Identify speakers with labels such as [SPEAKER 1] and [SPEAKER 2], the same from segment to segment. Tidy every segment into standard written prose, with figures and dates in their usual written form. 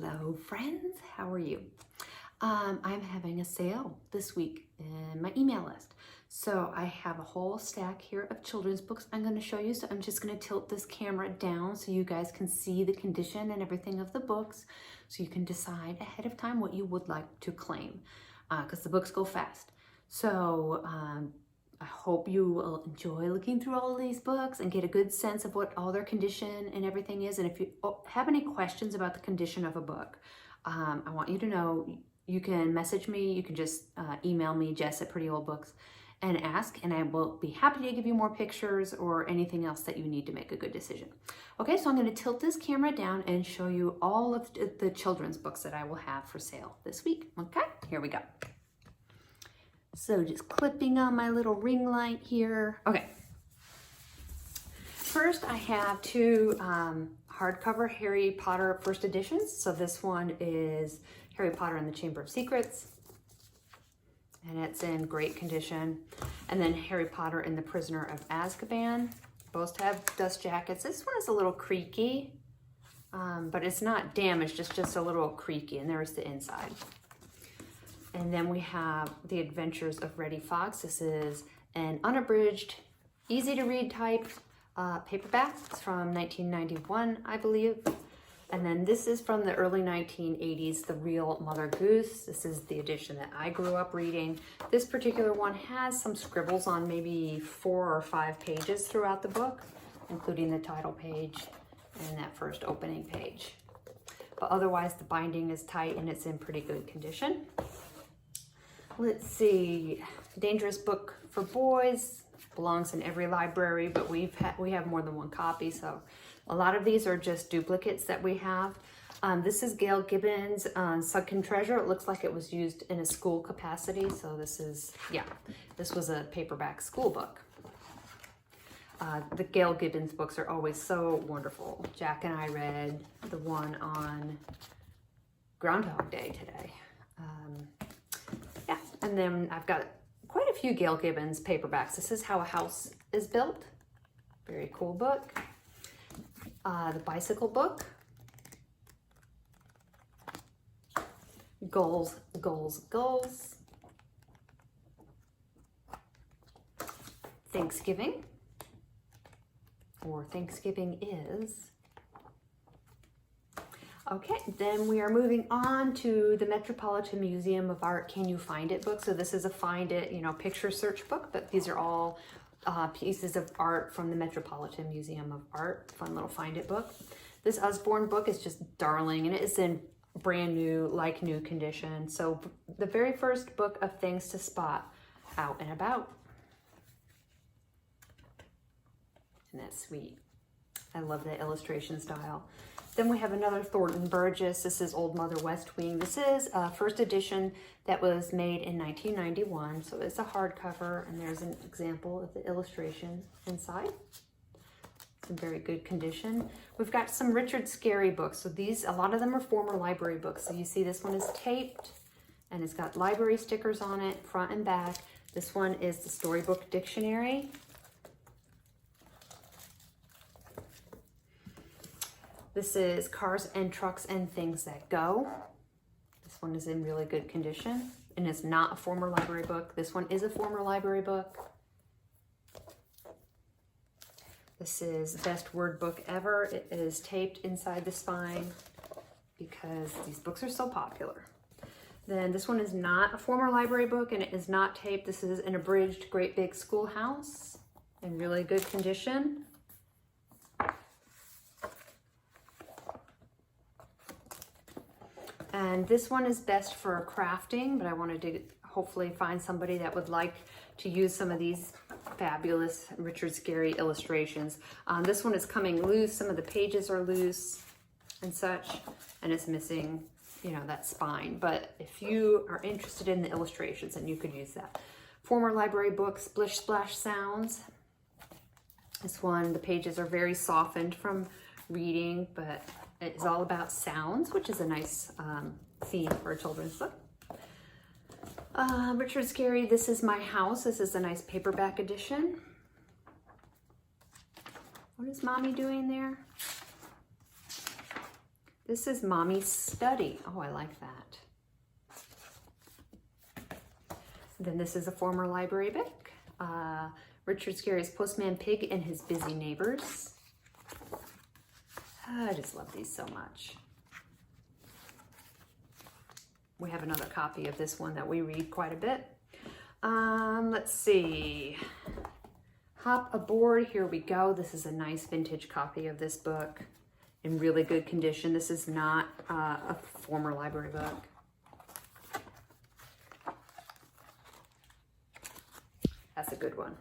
[SPEAKER 1] Hello friends, how are you? I'm having a sale this week in my email list. So I have a whole stack here of children's books I'm going to show you. So I'm just going to tilt this camera down so you guys can see the condition and everything of the books, so you can decide ahead of time what you would like to claim, because the books go fast. So I hope you will enjoy looking through all of these books and get a good sense of what all their condition and everything is. And if you have any questions about the condition of a book, I want you to know you can message me. You can just email me, Jess at Pretty Old Books, and ask, and I will be happy to give you more pictures or anything else that you need to make a good decision. Okay, so I'm going to tilt this camera down and show you all of the children's books that I will have for sale this week. Okay, here we go. So just clipping on my little ring light here. Okay. First, I have two hardcover Harry Potter first editions. So this one is Harry Potter and the Chamber of Secrets, and it's in great condition. And then Harry Potter and the Prisoner of Azkaban. Both have dust jackets. This one is a little creaky, but it's not damaged. It's just a little creaky, and there's the inside. And then we have The Adventures of Reddy Fox. This is an unabridged, easy to read type paperback. It's from 1991, I believe. And then this is from the early 1980s, The Real Mother Goose. This is the edition that I grew up reading. This particular one has some scribbles on maybe 4 or 5 pages throughout the book, including the title page and that first opening page. But otherwise, the binding is tight and it's in pretty good condition. Let's see, Dangerous Book for Boys, belongs in every library, but we have more than one copy, so a lot of these are just duplicates that we have. This is Gail Gibbons' Sunken Treasure. It looks like it was used in a school capacity, so this was a paperback school book. The Gail Gibbons books are always so wonderful. Jack and I read the one on Groundhog Day today. And then I've got quite a few Gail Gibbons paperbacks. This is How a House is Built. Very cool book. The Bicycle Book. Goals, Goals, Goals. Thanksgiving, or Thanksgiving Is. Okay, then we are moving on to the Metropolitan Museum of Art Can You Find It book. So this is a find it, picture search book, but these are all pieces of art from the Metropolitan Museum of Art. Fun little find it book. This Usborne book is just darling, and it is in brand new, like new condition. So the very first book of things to spot out and about. And that's sweet. I love that illustration style. Then we have another Thornton Burgess. This is Old Mother West Wing. This is a first edition that was made in 1991. So it's a hardcover, and there's an example of the illustration inside. It's in very good condition. We've got some Richard Scarry books. So these, a lot of them are former library books. So you see this one is taped, and it's got library stickers on it, front and back. This one is the Storybook Dictionary. This is Cars and Trucks and Things That Go. This one is in really good condition, and it's not a former library book. This one is a former library book. This is Best Word Book Ever. It is taped inside the spine because these books are so popular. Then this one is not a former library book, and it is not taped. This is an abridged Great Big Schoolhouse in really good condition. And this one is best for crafting, but I wanted to hopefully find somebody that would like to use some of these fabulous Richard Scarry illustrations. This one is coming loose. Some of the pages are loose and such, and it's missing, that spine. But if you are interested in the illustrations, then you could use that. Former library book, Splish Splash Sounds. This one, the pages are very softened from reading, but it's all about sounds, which is a nice theme for a children's book. Richard Scarry, This Is My House. This is a nice paperback edition. What is Mommy doing there? This is Mommy's Study. Oh, I like that. Then this is a former library book. Richard Scarry's Postman Pig and His Busy Neighbors. I just love these so much. We have another copy of this one that we read quite a bit. Let's see. Hop Aboard, here we go. This is a nice vintage copy of this book in really good condition. This is not a former library book. That's a good one.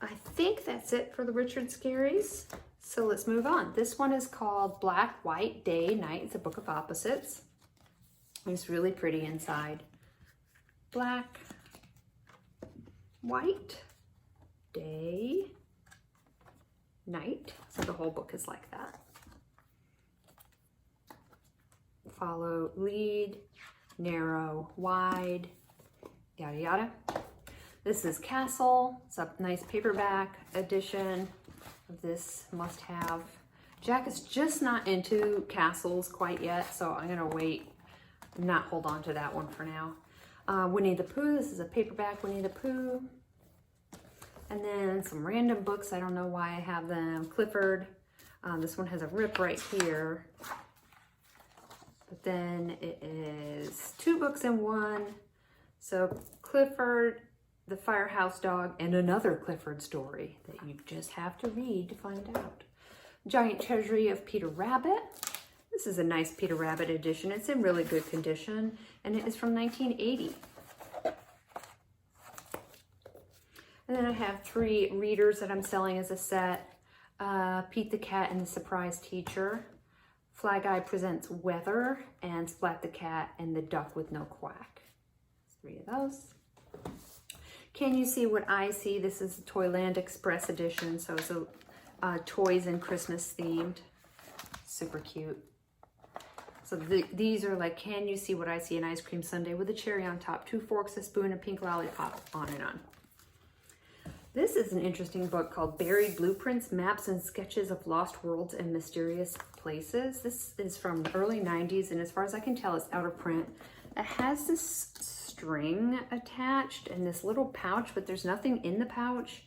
[SPEAKER 1] I think that's it for the Richard Scarrys. So let's move on. This one is called Black, White, Day, Night. It's a book of opposites. It's really pretty inside. Black, white, day, night. So the whole book is like that. Follow, lead, narrow, wide, yada yada. This is Castle. It's a nice paperback edition of this must-have. Jack is just not into Castles quite yet, so I'm gonna wait, not hold on to that one for now. Winnie the Pooh. This is a paperback Winnie the Pooh. And then some random books. I don't know why I have them. Clifford. This one has a rip right here. But then it is 2 books in one. So Clifford, the Firehouse Dog, and another Clifford story that you just have to read to find out. Giant Treasury of Peter Rabbit. This is a nice Peter Rabbit edition. It's in really good condition, and it is from 1980. And then I have 3 readers that I'm selling as a set. Pete the Cat and the Surprise Teacher. Fly Guy Presents Weather, and Splat the Cat and the Duck with No Quack. 3 of those. Can You See What I See? This is the Toyland Express edition, so it's a toys and Christmas themed. Super cute. So these are like, Can You See What I See? An ice cream sundae with a cherry on top, 2 forks, a spoon, a pink lollipop, on and on. This is an interesting book called Buried Blueprints, Maps and Sketches of Lost Worlds and Mysterious Places. This is from the early 90s, and as far as I can tell, it's out of print. It has this string attached and this little pouch, but there's nothing in the pouch,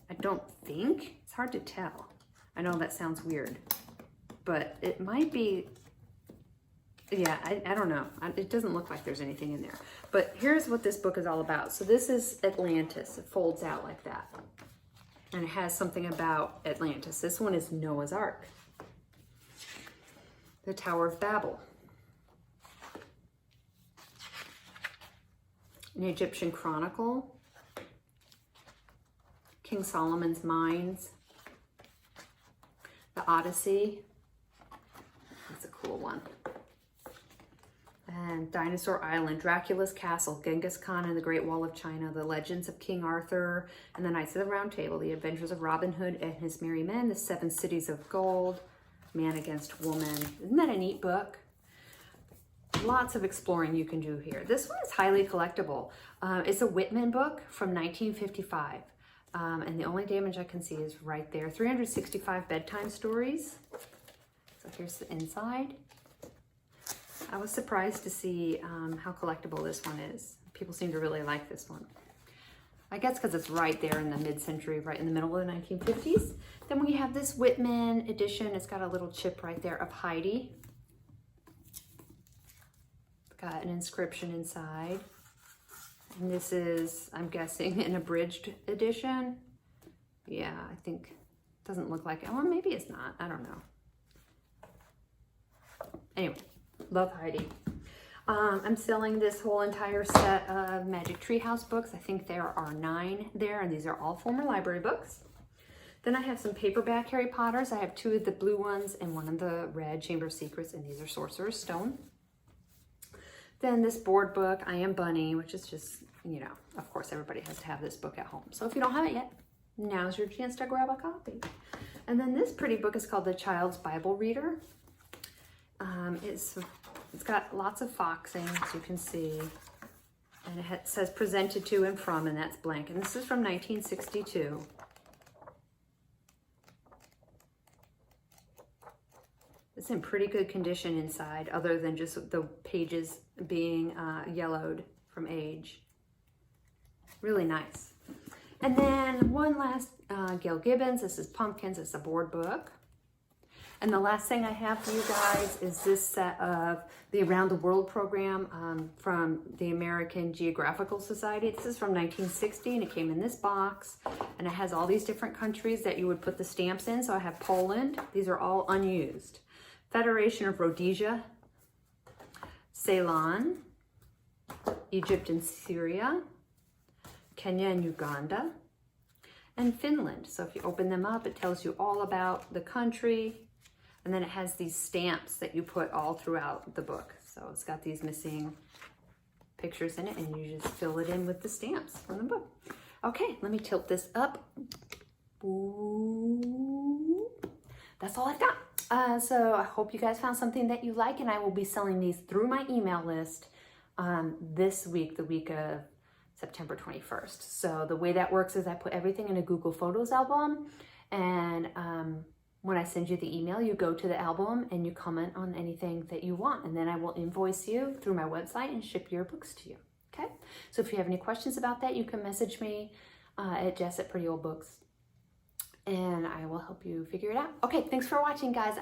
[SPEAKER 1] I don't think. It's hard to tell. I know that sounds weird, but it might be, yeah, I don't know. It doesn't look like there's anything in there. But here's what this book is all about. So this is Atlantis. It folds out like that. And it has something about Atlantis. This one is Noah's Ark. The Tower of Babel. An Egyptian Chronicle. King Solomon's Mines. The Odyssey. That's a cool one. And Dinosaur Island, Dracula's Castle, Genghis Khan and the Great Wall of China, The Legends of King Arthur and the Knights of the Round Table, The Adventures of Robin Hood and His Merry Men, The 7 Cities of Gold, Man Against Woman. Isn't that a neat book? Lots of exploring you can do here. This one is highly collectible. It's a Whitman book from 1955. And the only damage I can see is right there. 365 bedtime stories. So here's the inside. I was surprised to see how collectible this one is. People seem to really like this one. I guess because it's right there in the mid-century, right in the middle of the 1950s. Then we have this Whitman edition. It's got a little chip right there of Heidi. It's got an inscription inside. And this is, I'm guessing, an abridged edition. Yeah, I think, doesn't look like it. Well, maybe it's not. I don't know. Anyway. Love Heidi. I'm selling this whole entire set of Magic Treehouse books. I think there are 9 there, and these are all former library books. Then I have some paperback Harry Potters. I have 2 of the blue ones and 1 of the red, Chamber of Secrets, and these are Sorcerer's Stone. Then this board book, I Am Bunny, which is just, you know, of course everybody has to have this book at home. So if you don't have it yet, now's your chance to grab a copy. And then this pretty book is called The Child's Bible Reader. It's got lots of foxing, as you can see, and it says presented to and from, and that's blank. And this is from 1962. It's in pretty good condition inside, other than just the pages being yellowed from age. Really nice. And then one last Gail Gibbons. This is Pumpkins. It's a board book. And the last thing I have for you guys is this set of the Around the World program from the American Geographical Society. This is from 1960, and it came in this box. And it has all these different countries that you would put the stamps in. So I have Poland. These are all unused. Federation of Rhodesia, Ceylon, Egypt and Syria, Kenya and Uganda, and Finland. So if you open them up, it tells you all about the country. And then it has these stamps that you put all throughout the book. So it's got these missing pictures in it, and you just fill it in with the stamps from the book. Okay, let me tilt this up. Ooh. That's all I've got. So I hope you guys found something that you like, and I will be selling these through my email list this week, the week of September 21st. So the way that works is I put everything in a Google Photos album, and when I send you the email, you go to the album and you comment on anything that you want, and then I will invoice you through my website and ship your books to you. Okay? So if you have any questions about that, you can message me at Jess at Pretty Old Books, and I will help you figure it out. Okay, thanks for watching, guys.